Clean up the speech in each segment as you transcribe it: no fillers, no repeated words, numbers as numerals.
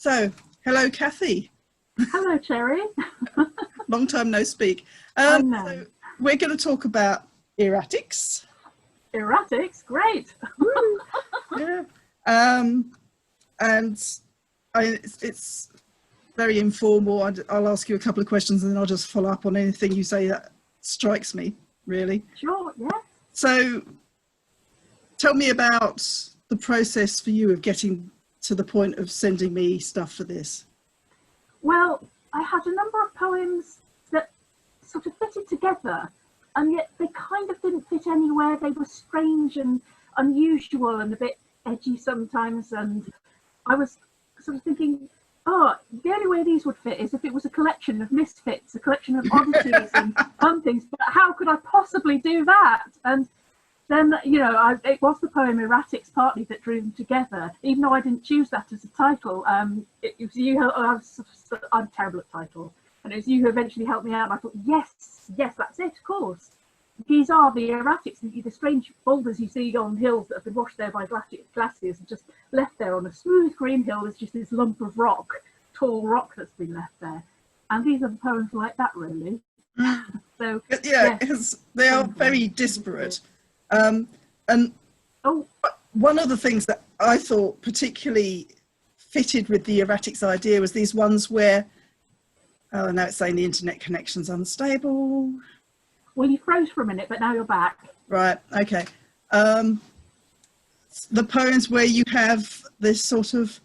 So, hello, Kathy. Hello, Cherry. Long time no speak. I know. So we're going to talk about erratics. Erratics, great. Yeah. And it's very informal. I'll ask you a couple of questions and then I'll just follow up on anything you say that strikes me, really. Sure, yeah. So tell me about the process for you of getting to the point of sending me stuff for this. Well, I had a number of poems that sort of fitted together, and yet they kind of didn't fit anywhere. They were strange and unusual and a bit edgy sometimes, and I was sort of thinking, oh, the only way these would fit is if it was a collection of misfits, a collection of oddities and fun things, but how could I possibly do that? And then, you know, it was the poem Erratics partly that drew them together, even though I didn't choose that as a title. It was you, I'm terrible at titles, and it was you who eventually helped me out, and I thought, yes, that's it, of course. These are the erratics, the strange boulders you see on hills that have been washed there by glaciers and just left there on a smooth green hill. There's just this lump of rock, tall rock that's been left there. And these are the poems like that, really. So yeah, yes. They are very disparate. And one of the things that I thought particularly fitted with the erratics idea was these ones where, oh, now it's saying the internet connection's unstable. Well, you froze for a minute, but now you're back. Right, okay. The poems where you have this sort of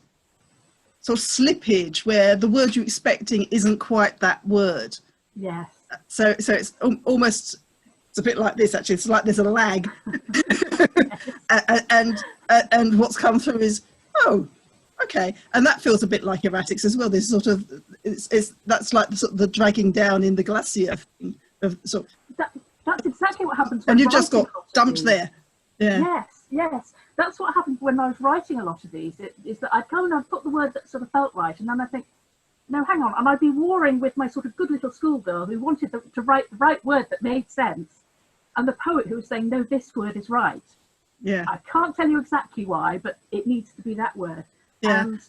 slippage where the word you're expecting isn't quite that word. Yes. So it's almost, it's a bit like this actually, it's like there's a lag. and what's come through is, oh, okay. And that feels a bit like erratics as well. This sort of, that's like the dragging down in the glacier thing. That's exactly what happens when and you've just got dumped there. Yeah. Yes, that's what happened when I was writing a lot of these. Is that I'd go and I'd put the word that sort of felt right, and then I think, no, hang on, and I'd be warring with my sort of good little schoolgirl who wanted to write the right word that made sense, and the poet who was saying, no, this word is right. Yeah. I can't tell you exactly why, but it needs to be that word. Yeah. And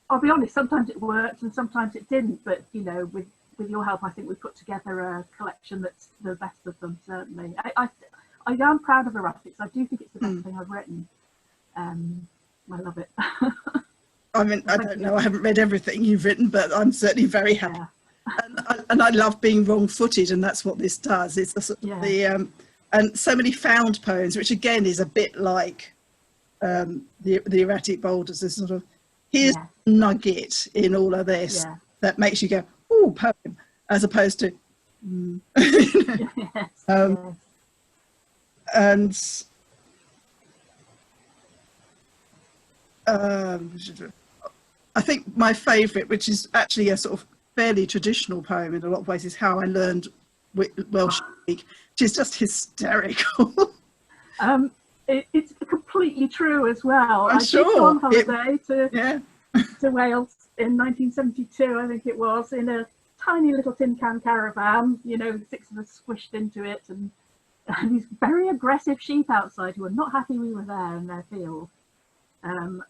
I'll be honest, sometimes it worked and sometimes it didn't, but you know, with your help, I think we put together a collection that's the best of them, certainly. I am proud of Erratics. I do think it's the best thing I've written. I love it. I mean, I don't know, I haven't read everything you've written, but I'm certainly very happy. Yeah. And I love being wrong-footed, and that's what this does. It's the and so many found poems, which again is a bit like the erratic boulders. There's sort of, here's a nugget in all of this that makes you go, oh, poem, as opposed to and I think my favourite, which is actually a sort of fairly traditional poem in a lot of ways, is How I Learned Welsh to Speak, which is just hysterical. It's completely true as well. I'm sure. I did go on holiday to Wales in 1972, I think it was, in a tiny little tin can caravan, you know, 6 of us squished into it, and these very aggressive sheep outside who were not happy we were there in their field. And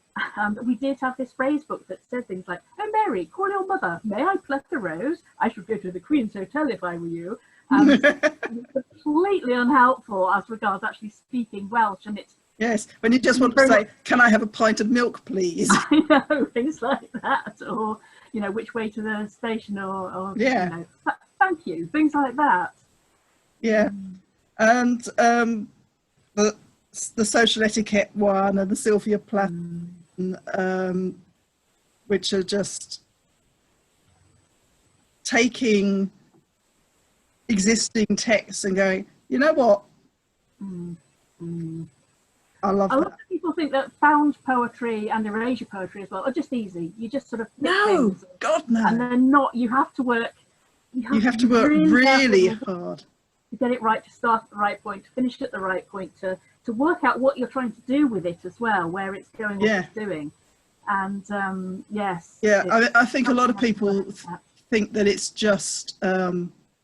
we did have this phrase book that said things like, oh, Mary, call your mother. May I pluck a rose? I should go to the Queen's Hotel if I were you. Completely unhelpful as regards actually speaking Welsh. And it's, yes, when you just want to say, can I have a pint of milk, please? I know, things like that. Or, you know, which way to the station, or you know, thank you, things like that. Yeah. And the social etiquette one and the Sylvia Plath, which are just taking existing texts and going, you know what? I love that. A lot of people think that found poetry and erasure poetry as well are just easy. You just sort of no, God no. And they're not. You have to work. You have to work really hard to get it right, to start at the right point, to finish at the right point, to work out what you're trying to do with it as well, where it's going, what it's doing. And yes. Yeah, I think a lot of people think that it's just sort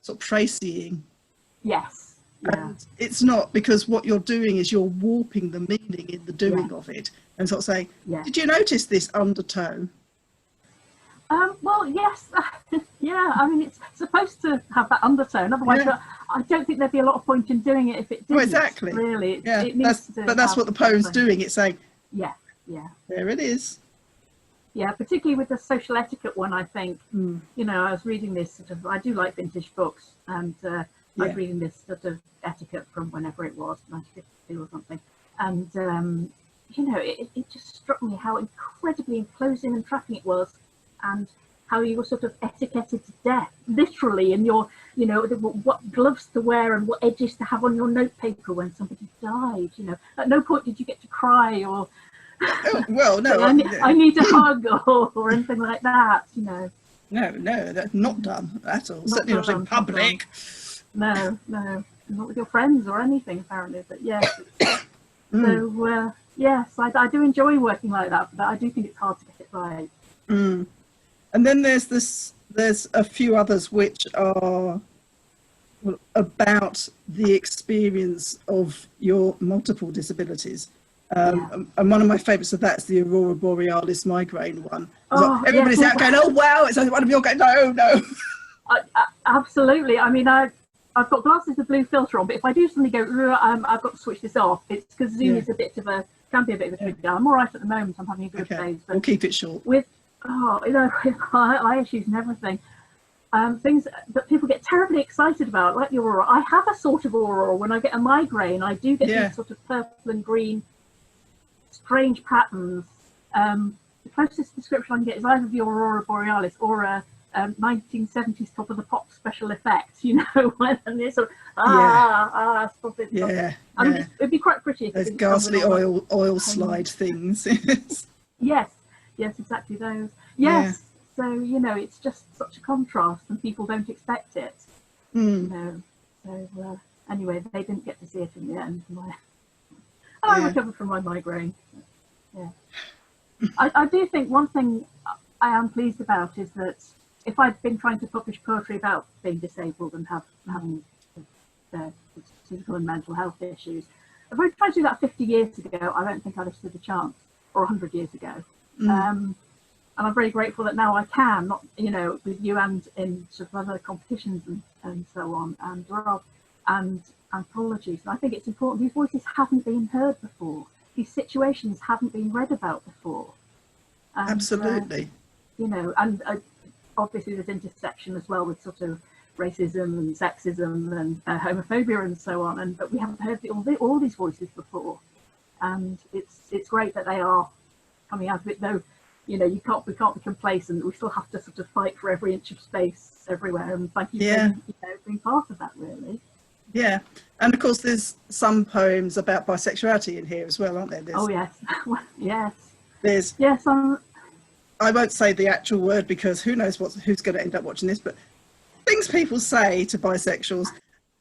of Tracying. Yes. Yeah. And it's not, because what you're doing is you're warping the meaning in the doing of it, and sort of saying, did you notice this undertone? Well, yes, yeah. I mean, it's supposed to have that undertone. Otherwise, Yeah. I don't think there'd be a lot of point in doing it if it didn't. Oh, exactly. Really, Yeah, it needs to. but that's have what the poem's something. doing. It's saying, Yeah, yeah, there it is. yeah. Particularly with the social etiquette one, I think. You know, I was reading this sort of. I do like vintage books, and I was reading this sort of etiquette from whenever it was, 1952 or something, and you know, it just struck me how incredibly enclosing and trapping it was, and how you were sort of etiquetted to death, literally, in your, you know, what gloves to wear and what edges to have on your notepaper when somebody died. You know, at no point did you get to cry or Oh, well, no. I need a hug or anything like that. You know. No, that's not done at all. Not Certainly not in done, public. No, not with your friends or anything, apparently. But yes, so yes, I do enjoy working like that, but I do think it's hard to get it right. And then there's a few others which are about the experience of your multiple disabilities. And one of my favourites of that is the Aurora Borealis migraine one. Oh, everybody's yes, out going, oh wow, it's only one of your going, no. Absolutely. I mean, I've got glasses with blue filter on, but if I do suddenly go, I've got to switch this off. It's because Zoom is can be a bit of a trigger. I'm all right at the moment. I'm having a good day. But we'll keep it short. With you know, eye issues and everything, things that people get terribly excited about, like the aurora. I have a sort of aurora. When I get a migraine, I do get these sort of purple and green, strange patterns. The closest description I can get is either the Aurora Borealis or a 1970s top of the pop special effect, you know, and it's sort of stop it. I mean, it'd be quite pretty if those ghastly oil slide things. Yes, exactly those. Yes, so you know, it's just such a contrast, and people don't expect it. You know, so anyway, they didn't get to see it in the end. I recovered from my migraine. Yeah, I do think one thing I am pleased about is that if I'd been trying to publish poetry about being disabled and having physical and mental health issues, if I'd tried to do that 50 years ago, I don't think I'd have stood a chance, or 100 years ago. And I'm very grateful that now I can, not, you know, with you and in sort of other competitions and so on, and anthologies. And I think it's important. These voices haven't been heard before. These situations haven't been read about before. And, absolutely. You know, and obviously there's intersection as well with sort of racism and sexism and homophobia and so on. But we haven't heard all these voices before, and it's great that they are coming out of it. Though, you know, we can't be complacent. We still have to sort of fight for every inch of space everywhere. And thank you for being part of that, really. Yeah, and of course there's some poems about bisexuality in here as well, aren't there? Oh yes, yes. There's I won't say the actual word because who knows who's going to end up watching this, but things people say to bisexuals,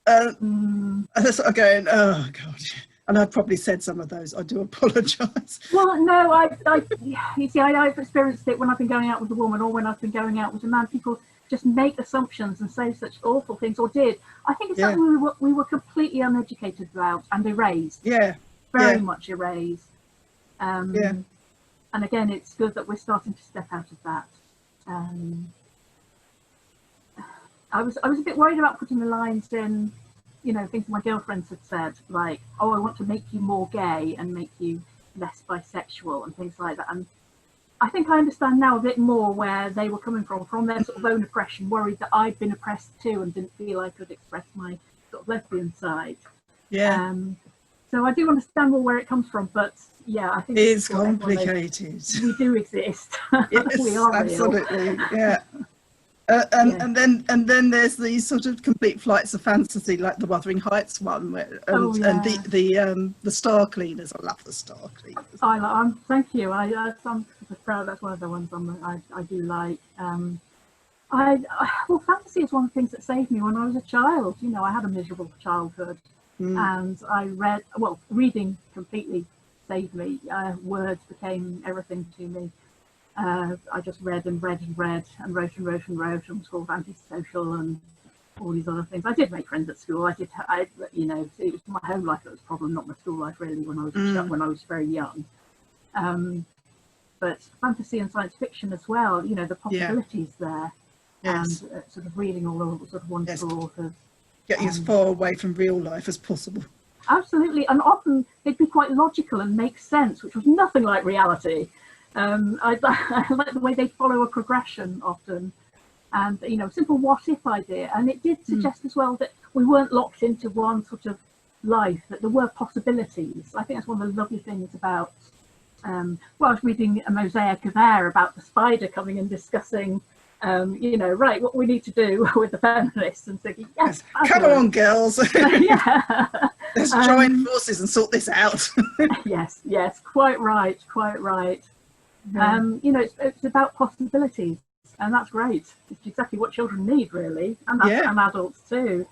and they're sort of going, oh god. And I've probably said some of those. I do apologise. Well, no, you see, I've experienced it when I've been going out with a woman or when I've been going out with a man. People just make assumptions and say such awful things, or did. I think it's something we were completely uneducated about and erased. Yeah. Very much erased. And again, it's good that we're starting to step out of that. I was a bit worried about putting the lines in, you know, things my girlfriends had said, like, oh, I want to make you more gay and make you less bisexual and things like that. And I think I understand now a bit more where they were coming from their sort of own oppression, worried that I'd been oppressed too and didn't feel I could express my sort of lesbian side. Yeah. So I do understand more where it comes from, but yeah, I think it's complicated. We do exist. Yes, we are absolutely. Real. Yeah. And then there's these sort of complete flights of fantasy, like the Wuthering Heights one, and the Star Cleaners. I love the Star Cleaners. Thank you. I'm proud. That's one of the ones I do like. Well, fantasy is one of the things that saved me when I was a child. You know, I had a miserable childhood, and I read. Well, reading completely saved me. Words became everything to me. I just read and wrote and wrote and was sort of antisocial and all these other things. I did make friends at school. You know, it was my home life that was the problem, not my school life really when I was very young. but fantasy and science fiction as well. You know, the Yeah. possibilities there, Yes. and sort of reading all the sort of wonderful authors. Getting as far away from real life as possible. Absolutely, and often they'd be quite logical and make sense, which was nothing like reality. I like the way they follow a progression often, and you know, simple what if idea. And it did suggest as well that we weren't locked into one sort of life, that there were possibilities. I think that's one of the lovely things about. Well, I was reading a Mosaic of Air about the spider coming and discussing, you know, right, what we need to do with the feminists, and thinking, yes, come on, girls. yeah. Let's join forces and sort this out. yes, quite right. You know, it's about possibilities, and that's great. It's exactly what children need, really, and adults too.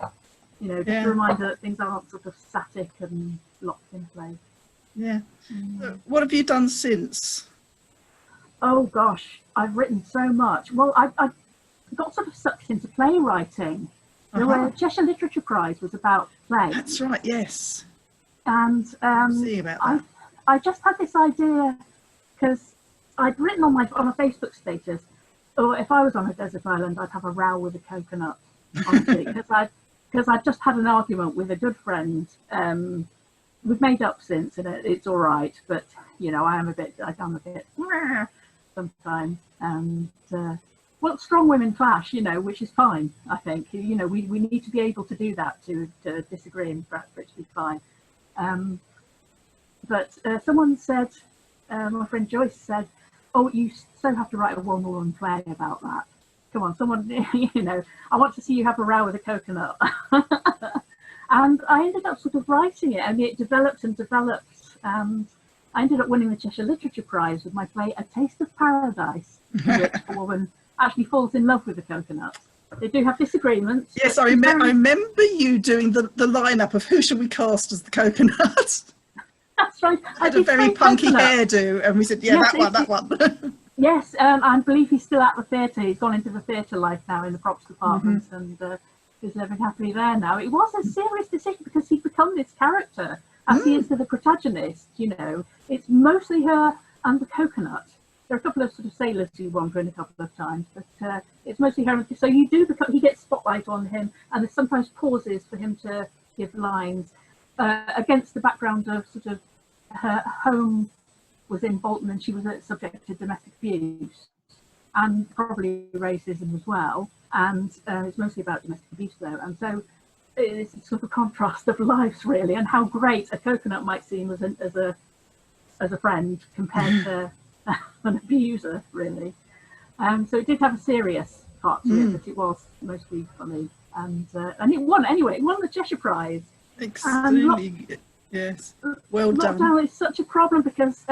You know, just a reminder that things aren't sort of static and locked in place. Yeah. What have you done since? Oh gosh, I've written so much. Well, I got sort of sucked into playwriting. The Cheshire Literature Prize was about play. That's right, yes. And See about that. I just had this idea because I'd written on a Facebook status, or if I was on a desert island, I'd have a row with a coconut, honestly, because I'd just had an argument with a good friend. We've made up since, and it's all right, but you know, I'm a bit sometimes, and well, strong women clash, you know, which is fine. I think, you know, we need to be able to do that to disagree and for it to be fine. But someone said, my friend Joyce said, "Oh, you so have to write a one-woman play about that. Come on, someone, you know, I want to see you have a row with a coconut." And I ended up sort of writing it, and it developed and developed. And I ended up winning the Cheshire Literature Prize with my play A Taste of Paradise, in which a woman actually falls in love with the coconut. They do have disagreements. Yes, I remember you doing the lineup of who should we cast as the coconut. That's right. I had a very punky hairdo, and we said, yes, that one. Yes, I believe he's still at the theatre. He's gone into the theatre life now in the props department, and is living happily there now. It was a serious decision because he'd become this character as he is to the protagonist. You know, it's mostly her and the coconut. There are a couple of sort of sailors who wander in a couple of times, but it's mostly her. So you do become, he gets spotlight on him, and there's sometimes pauses for him to give lines against the background of sort of her home was in Bolton, and she was subject to domestic abuse and probably racism as well. And it's mostly about domestic abuse though, and so it's a sort of contrast of lives really, and how great a coconut might seem as a friend compared to an abuser really. So it did have a serious part to it, but it was mostly funny, and it won anyway. It won the Cheshire Prize. Extremely, yes, well done. Lockdown is such a problem because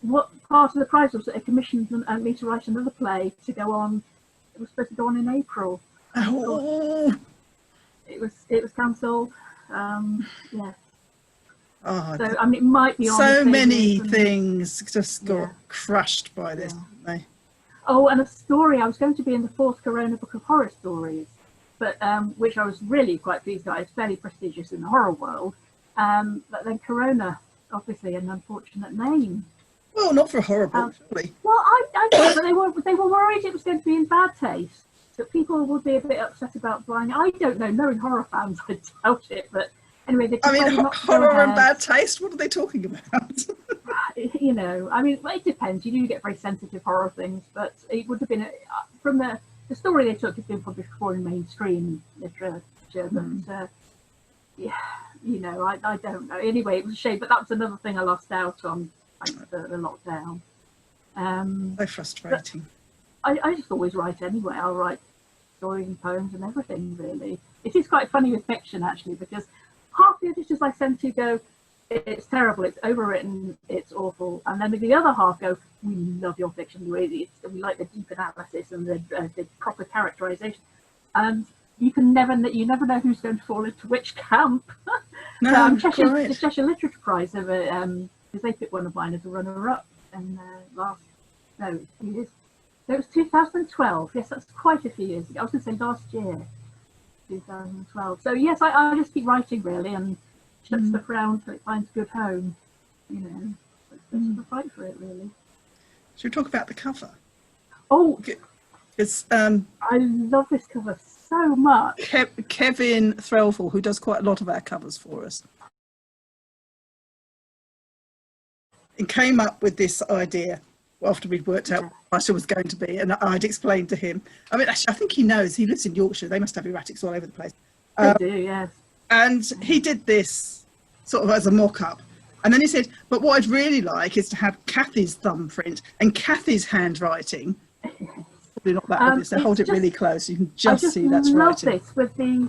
what part of the prize was that it commissioned me to write another play to go on. It was supposed to go on in April. Oh. It was cancelled. Yeah. Oh, so I mean, it might be on. So many things just got crushed by this, didn't they? Oh, and a story. I was going to be in the 4th Corona Book of Horror Stories, but which I was really quite pleased about. It's fairly prestigious in the horror world. But then Corona, obviously, an unfortunate name. Well, not for a horror book, surely. Well, I know, but they were worried it was going to be in bad taste. That people would be a bit upset about buying. I don't know. Knowing horror fans, I doubt it. But anyway, they horror and bad taste. What are they talking about? You know, I mean, it depends. You do get very sensitive horror things, but it would have been from the story they took has been published before in mainstream literature. But yeah, you know, I don't know. Anyway, it was a shame, but that was another thing I lost out on thanks to the lockdown. So frustrating. I just always write anyway. I'll write stories and poems and everything, really. It is quite funny with fiction, actually, because half the editors I send to go, it's terrible, it's overwritten, it's awful. And then the other half go, we love your fiction, we like the deep analysis and the proper characterization. And you never know who's going to fall into which camp. No, the Cheshire Literature Prize, because they picked one of mine as a runner-up in it was 2012. Yes, that's quite a few years ago. I was going to say last year, 2012. So yes, I just keep writing really, and chuck stuff around so it finds a good home. You know, let's fight for it really. Should we talk about the cover? Oh, It's I love this cover so much. Kevin Threlfall, who does quite a lot of our covers for us, and came up with this idea after we'd worked out what it was going to be, and I'd explained to him. I mean, actually, I think he knows. He lives in Yorkshire. They must have erratics all over the place. They do, yes. And he did this sort of as a mock-up. And then he said, but what I'd really like is to have Kathy's thumbprint and Kathy's handwriting. Probably not that obvious, so hold it really close. You can just see that's writing. I just love this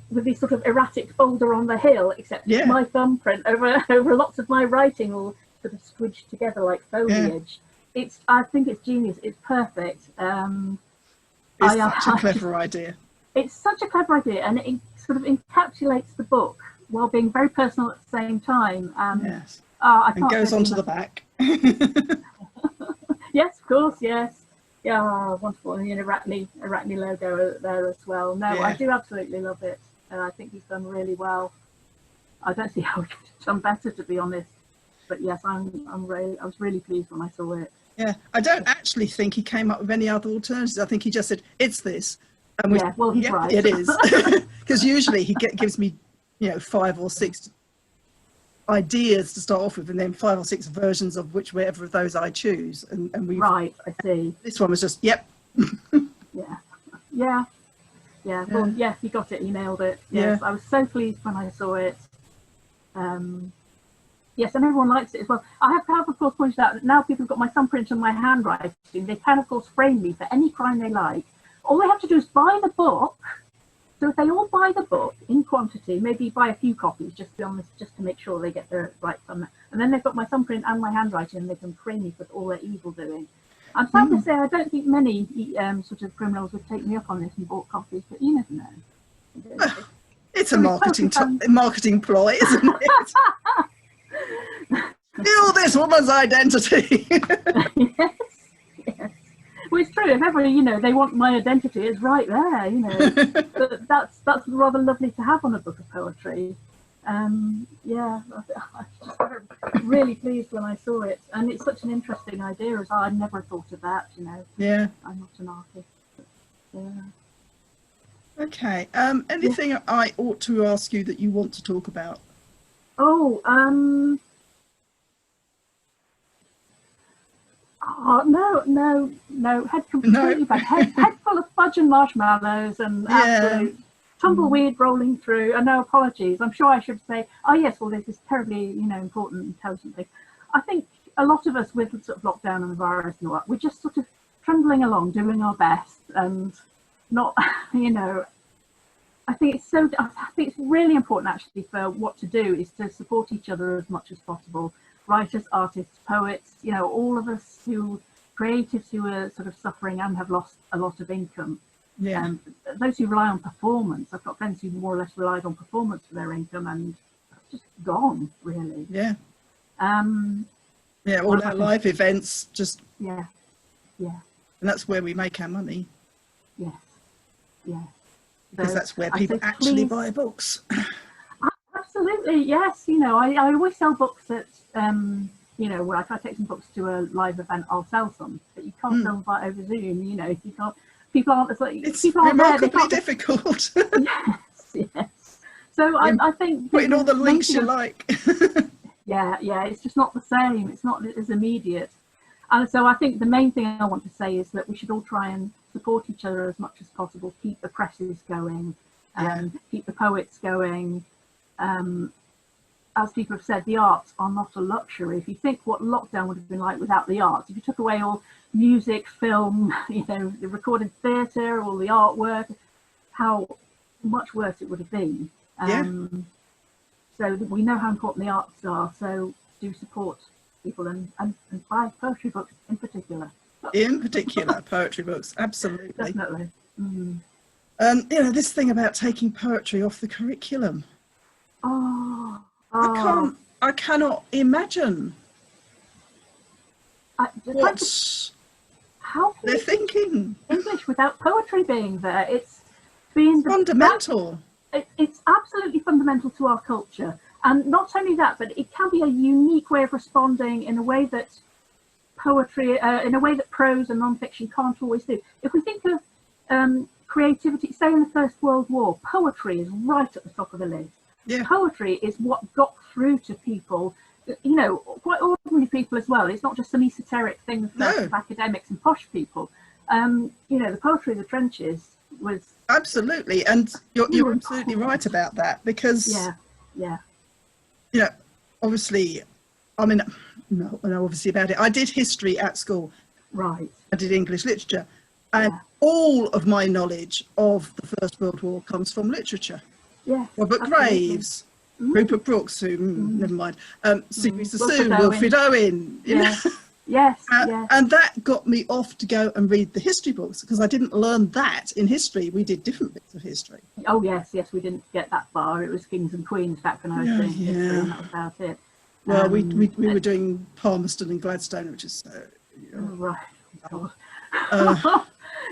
with the sort of erratic boulder on the hill, except my thumbprint over lots of my writing all sort of squidged together like foliage. Yeah. I think it's genius. It's perfect. It's such a clever idea. It's such a clever idea, and it sort of encapsulates the book while being very personal at the same time. Yes. And goes on to the back. Yes, of course, yes. Yeah, wonderful. And the Arachne logo there as well. No, I do absolutely love it. I think he's done really well. I don't see how he could have done better, to be honest. But yes, I was really pleased when I saw it. Yeah, I don't actually think he came up with any other alternatives. I think he just said, it's this. And well, he's right. It is. Because usually he gives me, 5 or 6 ideas to start off with, and then 5 or 6 versions of whichever of those I choose. And we Right, I see. This one was just, yep. Yeah. Well, he got it. He nailed it. Yes, I was so pleased when I saw it. Yes, and everyone likes it as well. I have of course, pointed out that now people have got my thumbprint and my handwriting. They can, of course, frame me for any crime they like. All they have to do is buy the book. So if they all buy the book in quantity, maybe buy a few copies just to make sure they get the right thumb. And then they've got my thumbprint and my handwriting, and they can frame me for all their evil doing. I'm sad to say I don't think many sort of criminals would take me up on this and bought copies, but you never know. It's a marketing ploy, isn't it? Steal this woman's identity. Yes. Well, it's true. If ever, they want my identity, it's right there, But that's rather lovely to have on a book of poetry. I was really pleased when I saw it, and it's such an interesting idea as well. I'd never thought of that, Yeah. I'm not an artist. But, yeah. Okay. Anything I ought to ask you that you want to talk about? Oh, no. Head completely back. Head full of fudge and marshmallows and absolute tumbleweed rolling through. And no apologies. I'm sure I should say, oh yes, well this is terribly, important, intelligent thing. I think a lot of us with sort of lockdown and the virus and all that, we're just sort of trundling along, doing our best, and not, I think it's really important actually for what to do is to support each other as much as possible. Writers, artists, poets, all of us creatives who are sort of suffering and have lost a lot of income. Yeah. Those who rely on performance. I've got friends who more or less relied on performance for their income, and it's just gone, really. Yeah. All our live events just. Yeah. And that's where we make our money. Yes. Because that's where people actually buy books. Absolutely, yes. I always sell books at, where if I take some books to a live event, I'll sell some. But you can't sell them over Zoom. You can't. People aren't. It's people aren't remarkably difficult. Yes. So I think put in all the links you like. Yeah. It's just not the same. It's not as immediate. And so I think the main thing I want to say is that we should all try and support each other as much as possible. Keep the presses going, keep the poets going. As people have said, the arts are not a luxury. If you think what lockdown would have been like without the arts, if you took away all music, film, the recorded theatre, all the artwork, how much worse it would have been. So we know how important the arts are, so do support people and buy poetry books in particular. In particular, poetry books, absolutely. Definitely. This thing about taking poetry off the curriculum. I cannot imagine what they're thinking. English without poetry being there. It's been fundamental. It's absolutely fundamental to our culture. And not only that, but it can be a unique way of responding in a way that poetry in a way that prose and non-fiction can't always do. If we think of creativity, say in the First World War, poetry is right at the top of the list. Yeah. Poetry is what got through to people, you know, quite ordinary people as well. It's not just some esoteric thing for academics and posh people. You know, the poetry of the trenches was absolutely, and you're absolutely right about that, because yeah, you know, obviously, I mean, no, obviously about it. I did history at school. Right. I did English literature, and all of my knowledge of the First World War comes from literature. Yeah. Robert Graves, Rupert Brooks, who never mind, Sigrid Sassoon, Wilfred Owen, you know. Yes, and that got me off to go and read the history books, because I didn't learn that in history. We did different bits of history. Oh yes, we didn't get that far. It was kings and queens back when I was doing history, and that was about it. Well, we were doing Palmerston and Gladstone, which is right.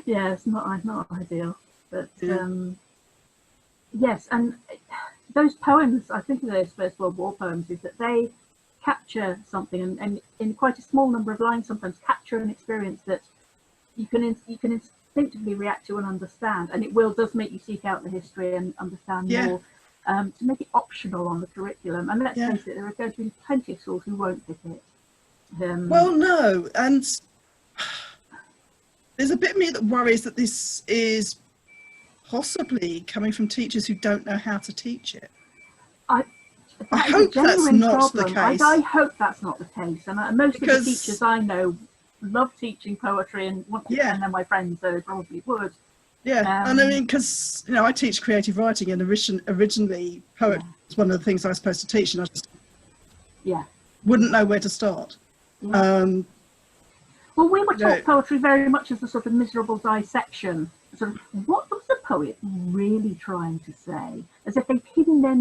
Yeah, it's not ideal, but yes, and those poems, I think of those First World War poems, is that they capture something, and in quite a small number of lines sometimes capture an experience that you can instinctively react to and understand, and it does make you seek out the history and understand more, to make it optional on the curriculum. And let's face it, there are going to be plenty of schools who won't pick it. Well, no, and there's a bit of me that worries that this is possibly coming from teachers who don't know how to teach it. I hope that's not the case. I hope that's not the case. And most of the teachers I know love teaching poetry and want to send them my friends, so they probably would. Yeah, and I mean, because, you know, I teach creative writing, and originally poetry was one of the things I was supposed to teach, and I just wouldn't know where to start. Well, we were taught poetry very much as a sort of miserable dissection. Sort of, what was the poet really trying to say? As if they've hidden their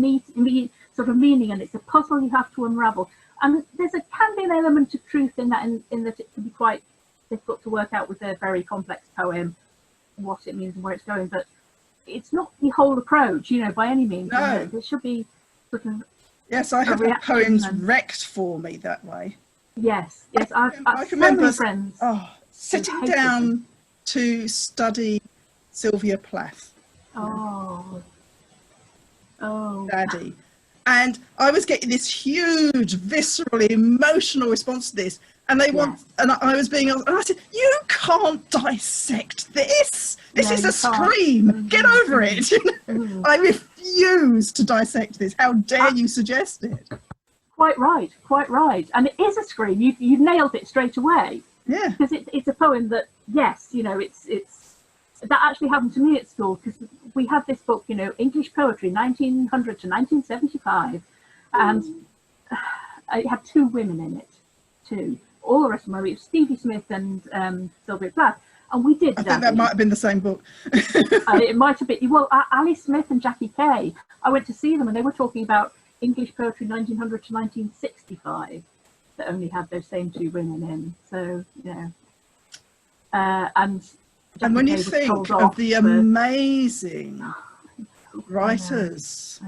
sort of meaning, and it's a puzzle you have to unravel. And can be an element of truth in that, in that it can be quite difficult to work out with a very complex poem what it means and where it's going. But it's not the whole approach, you know, by any means. No. There should be sort of I have had poems wrecked for me that way. Yes, I can remember so many friends sitting down to study Sylvia Plath. Oh, Daddy. And I was getting this huge, visceral, emotional response to this. And they and I was being, and I said, you can't dissect this. This is a scream. Get over it. I refuse to dissect this. How dare you suggest it? Quite right. And it is a scream. You've nailed it straight away. Yeah. Because it's a poem that, yes, you know, it's that actually happened to me at school, because we had this book, you know, English Poetry, 1900 to 1975, and it had two women in it, too. All the rest of them, it was Stevie Smith and Sylvia Plath, and we did. I think that might have been the same book. It might have been. Well, Ali Smith and Jackie Kay, I went to see them, and they were talking about English Poetry 1900 to 1965, that only had those same two women in. So, you know, and when you think of the amazing writers,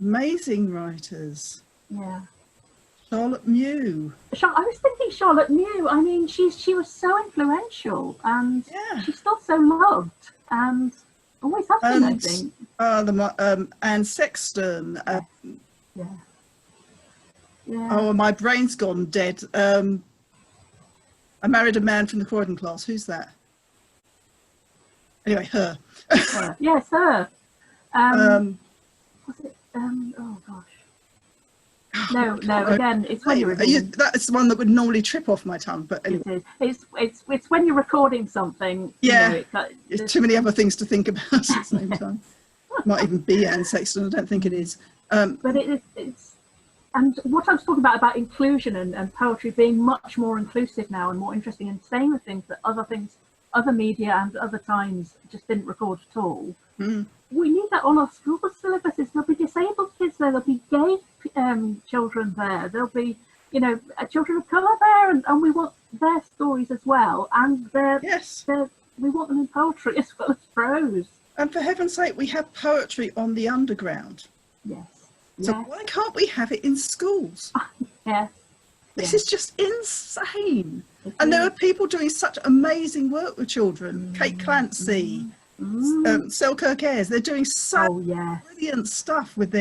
amazing writers. Yeah. Charlotte Mew. I was thinking Charlotte Mew. I mean, she was so influential, and she's still so loved, and always has been, I think. Anne Sexton. Yeah. Oh, my brain's gone dead. I married a man from the Croydon class. Who's that? Anyway, her. Yes, her. Was it? Oh gosh. No. Again, it's when you're. That's the one that would normally trip off my tongue, but anyway. It is. It's when you're recording something. Yeah. You know, there's too many other things to think about at the same time. Might even be Anne Sexton. I don't think it is. But it's. And what I was talking about inclusion and poetry being much more inclusive now and more interesting, and saying the things that other media and other times just didn't record at all. We need that on our school syllabuses. There'll be disabled kids there, there'll be gay children there, there'll be, you know, children of colour there, and we want their stories as well. And we want them in poetry as well as prose. And for heaven's sake, we have poetry on the underground. Yes. So why can't we have it in schools? Yes. This is just insane. And there are people doing such amazing work with children. Kate Clancy, Selkirk Ayres. They're doing such brilliant stuff with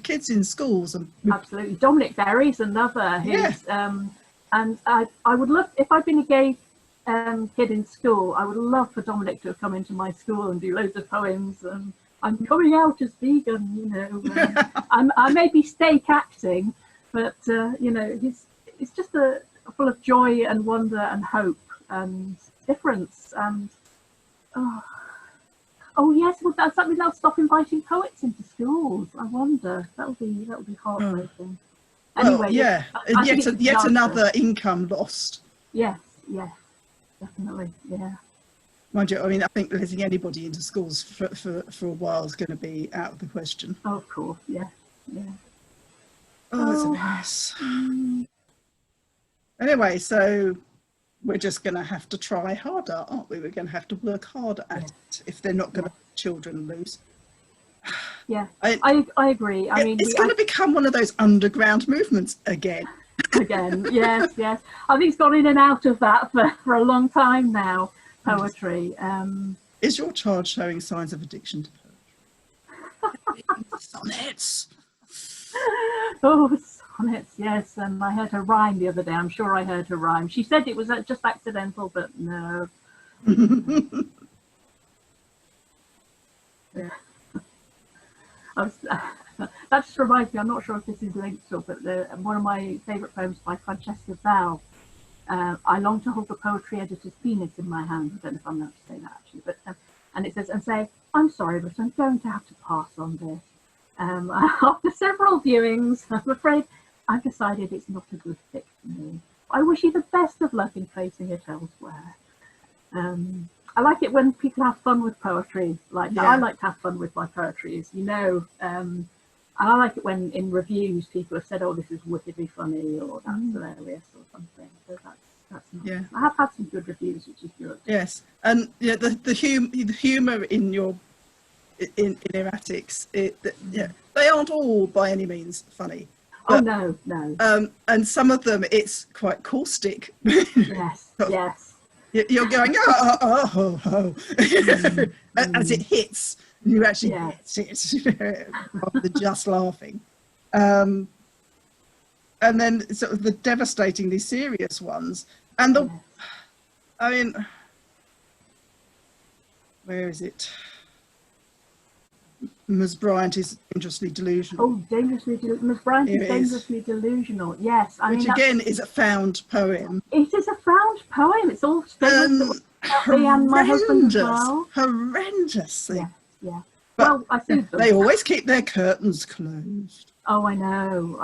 kids in schools. And absolutely. Dominic Berry's another. And I would love, if I'd been a gay kid in school, I would love for Dominic to have come into my school and do loads of poems. I'm coming out as vegan, you know. I may be steak acting, but you know, it's just full of joy and wonder and hope and difference. And oh yes, well, does that mean they'll stop inviting poets into schools? I wonder. That would be heartbreaking. Anyway, yeah, yet another income lost. Yes, definitely, yeah. Mind you, I mean, I think letting anybody into schools for a while is going to be out of the question. Oh, of course, yeah. Oh, it's a mess. Anyway, so we're just going to have to try harder, aren't we? We're going to have to work harder at it if they're not going to let children loose. Yeah, I agree. I mean, it's going to become one of those underground movements again. Yes. I think it's gone in and out of that for a long time now, poetry. Is your child showing signs of addiction to poetry? Sonnets. Oh, sonnets, yes. And I heard her rhyme the other day. I'm sure I heard her rhyme. She said it was just accidental, but no. Yeah. That just reminds me, I'm not sure if this is linked to it, but one of my favourite poems by Francesca Val, I long to hold the poetry editor's penis in my hand. I don't know if I'm allowed to say that actually, but and it says, and say, I'm sorry, but I'm going to have to pass on this. After several viewings, I'm afraid I've decided it's not a good fit for me. I wish you the best of luck in placing it elsewhere. I like it when people have fun with poetry. I like to have fun with my poetry, as you know. And I like it when in reviews people have said, "Oh, this is wickedly funny," or "That's hilarious," or something. So that's nice. I have had some good reviews, which is good. Yes, and the humour in your erratics, they aren't all by any means funny. But, oh no. And some of them, it's quite caustic. Yes. You're going, oh. As it hits, you actually get it rather than just laughing. And then sort of the devastatingly serious ones. And I mean, where is it? Ms. Bryant is dangerously delusional. Oh, Ms. Bryant is dangerously delusional. Yes, which again is a found poem. It is a found poem. It's all me and my husband as well. Horrendous thing. Yeah. But well, I see them. They always keep their curtains closed. Oh, I know.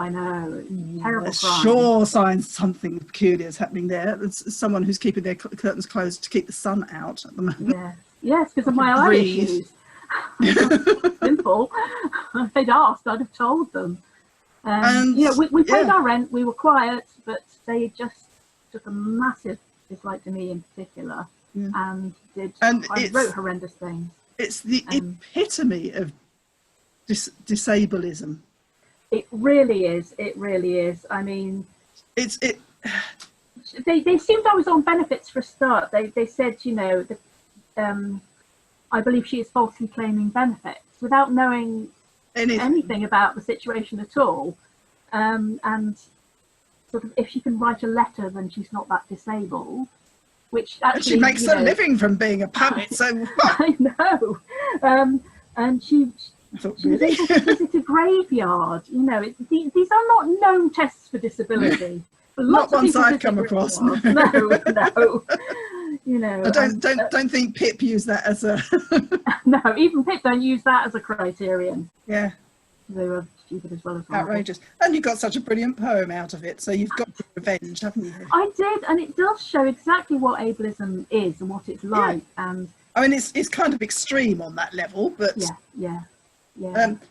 Terrible crime. Sure, signs something peculiar is happening there. There's someone who's keeping their curtains closed to keep the sun out at the moment. Yes, because of my eye issues. Simple. If they'd asked, I'd have told them. We paid our rent. We were quiet, but they just took a massive dislike to me in particular, and I wrote horrendous things. It's the epitome of disableism. It really is. I mean, they assumed I was on benefits for a start. They said, I believe she is falsely claiming benefits without knowing anything about the situation at all. And sort of, if she can write a letter, then she's not that disabled. Which actually, she makes a living from being a poet. So I know. And she was able to visit a graveyard. These are not known tests for disability. Not ones I've come across. No. I don't think Pip used that as a. No, even Pip don't use that as a criterion. Yeah. They were stupid as well as outrageous. And you got such a brilliant poem out of it, so you've got revenge, haven't you? I did, and it does show exactly what ableism is and what it's like. And I mean, it's kind of extreme on that level, but yeah.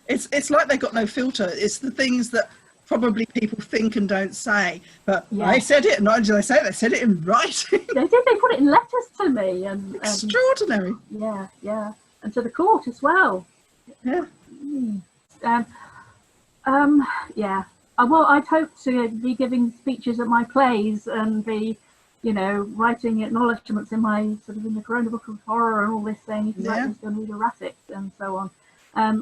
It's like they've got no filter. It's the things that probably people think and don't say, but I said it, and not only did I say it, they said it in writing. They did. They put it in letters to me, and extraordinary. Yeah, and to the court as well. Yeah. Yeah. Well, I'd hoped to be giving speeches at my plays and be, you know, writing acknowledgements in my in the Corona Book of Horror and all this, saying if you like this, don't read erratic and so on.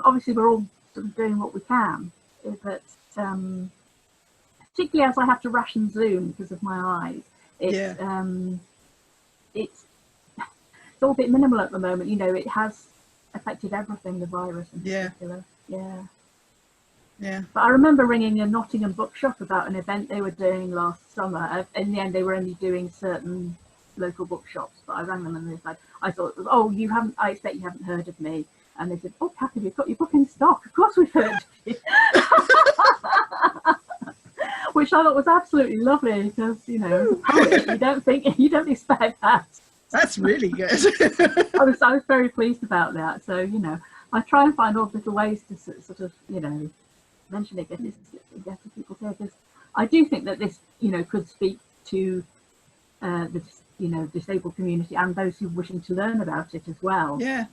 Obviously, we're all sort of doing what we can, but particularly as I have to ration Zoom because of my eyes, it's all a bit minimal at the moment. You know, it has affected everything, the virus in particular. Yeah. But I remember ringing a Nottingham bookshop about an event they were doing last summer. In the end, they were only doing certain local bookshops, but I rang them and they said, I thought, oh, I expect you haven't heard of me. And they said, oh, Kathy, you've got your book in stock. Of course we've heard of you. Which I thought was absolutely lovely because, you know, as a poet, you don't expect that. That's really good. I was very pleased about that. So, you know, I try and find all little ways to sort of, you know, mention it, get people there, because I do think that this, you know, could speak to the, you know, disabled community and those who are wishing to learn about it as well. Yeah.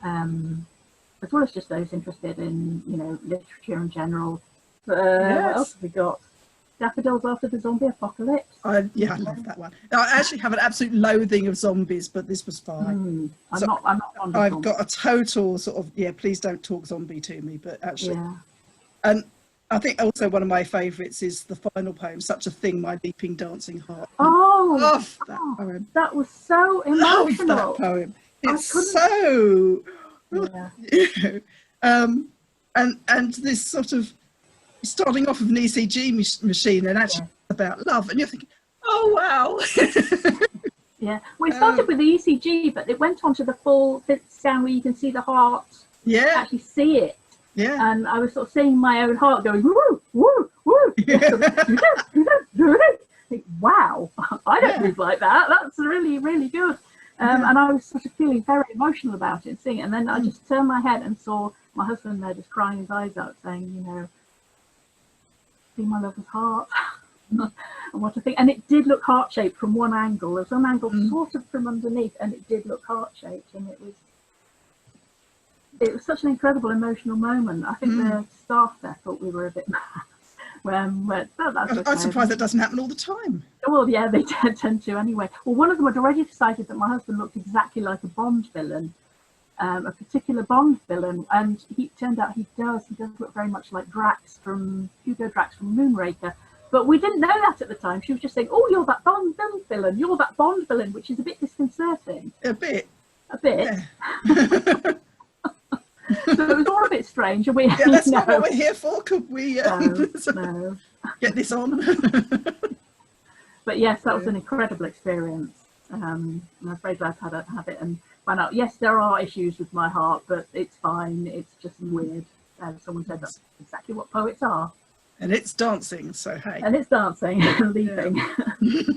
As well as just those interested in, you know, literature in general. What else have we got? Daffodils After the Zombie Apocalypse. I love that one. I actually have an absolute loathing of zombies, but this was fine. I'm not fond of I've zombies. got a total sort of, please don't talk zombie to me, but actually. Yeah. And I think also one of my favourites is the final poem, Such a Thing, My Leaping Dancing Heart. Love that poem. That was so emotional. Love that poem. It's so, you know, and this sort of starting off with an ECG machine and actually about love, and you're thinking, oh wow. Yeah, well, it started with the ECG, but it went on to the full sound where you can see the heart. Actually see it. Yeah. And I was sort of seeing my own heart going, woo, woo, woo. Wow, I don't move like that. That's really, really good. And I was sort of feeling very emotional about it, seeing it. And then I just turned my head and saw my husband there just crying his eyes out, saying, you know, see my lover's heart. And what I think, and it did look heart-shaped from one angle. There was one angle sort of from underneath, and it did look heart-shaped, and it was such an incredible emotional moment. I think the staff there thought we were a bit mad. I'm surprised that doesn't happen all the time. Well, yeah, they tend to anyway. Well, one of them had already decided that my husband looked exactly like a Bond villain, a particular Bond villain, and he turned out he does look very much like Hugo Drax from Moonraker. But we didn't know that at the time. She was just saying, oh, you're that Bond villain, you're that Bond villain, which is a bit disconcerting. A bit. Yeah. So it was all a bit strange. And that's not what we're here for. Could we no. get this on? But yes, that was an incredible experience. I'm afraid I've had it and find out, yes, there are issues with my heart, but it's fine. It's just weird. Someone said that's exactly what poets are. And it's dancing, so hey. And it's dancing and leaping. Yeah.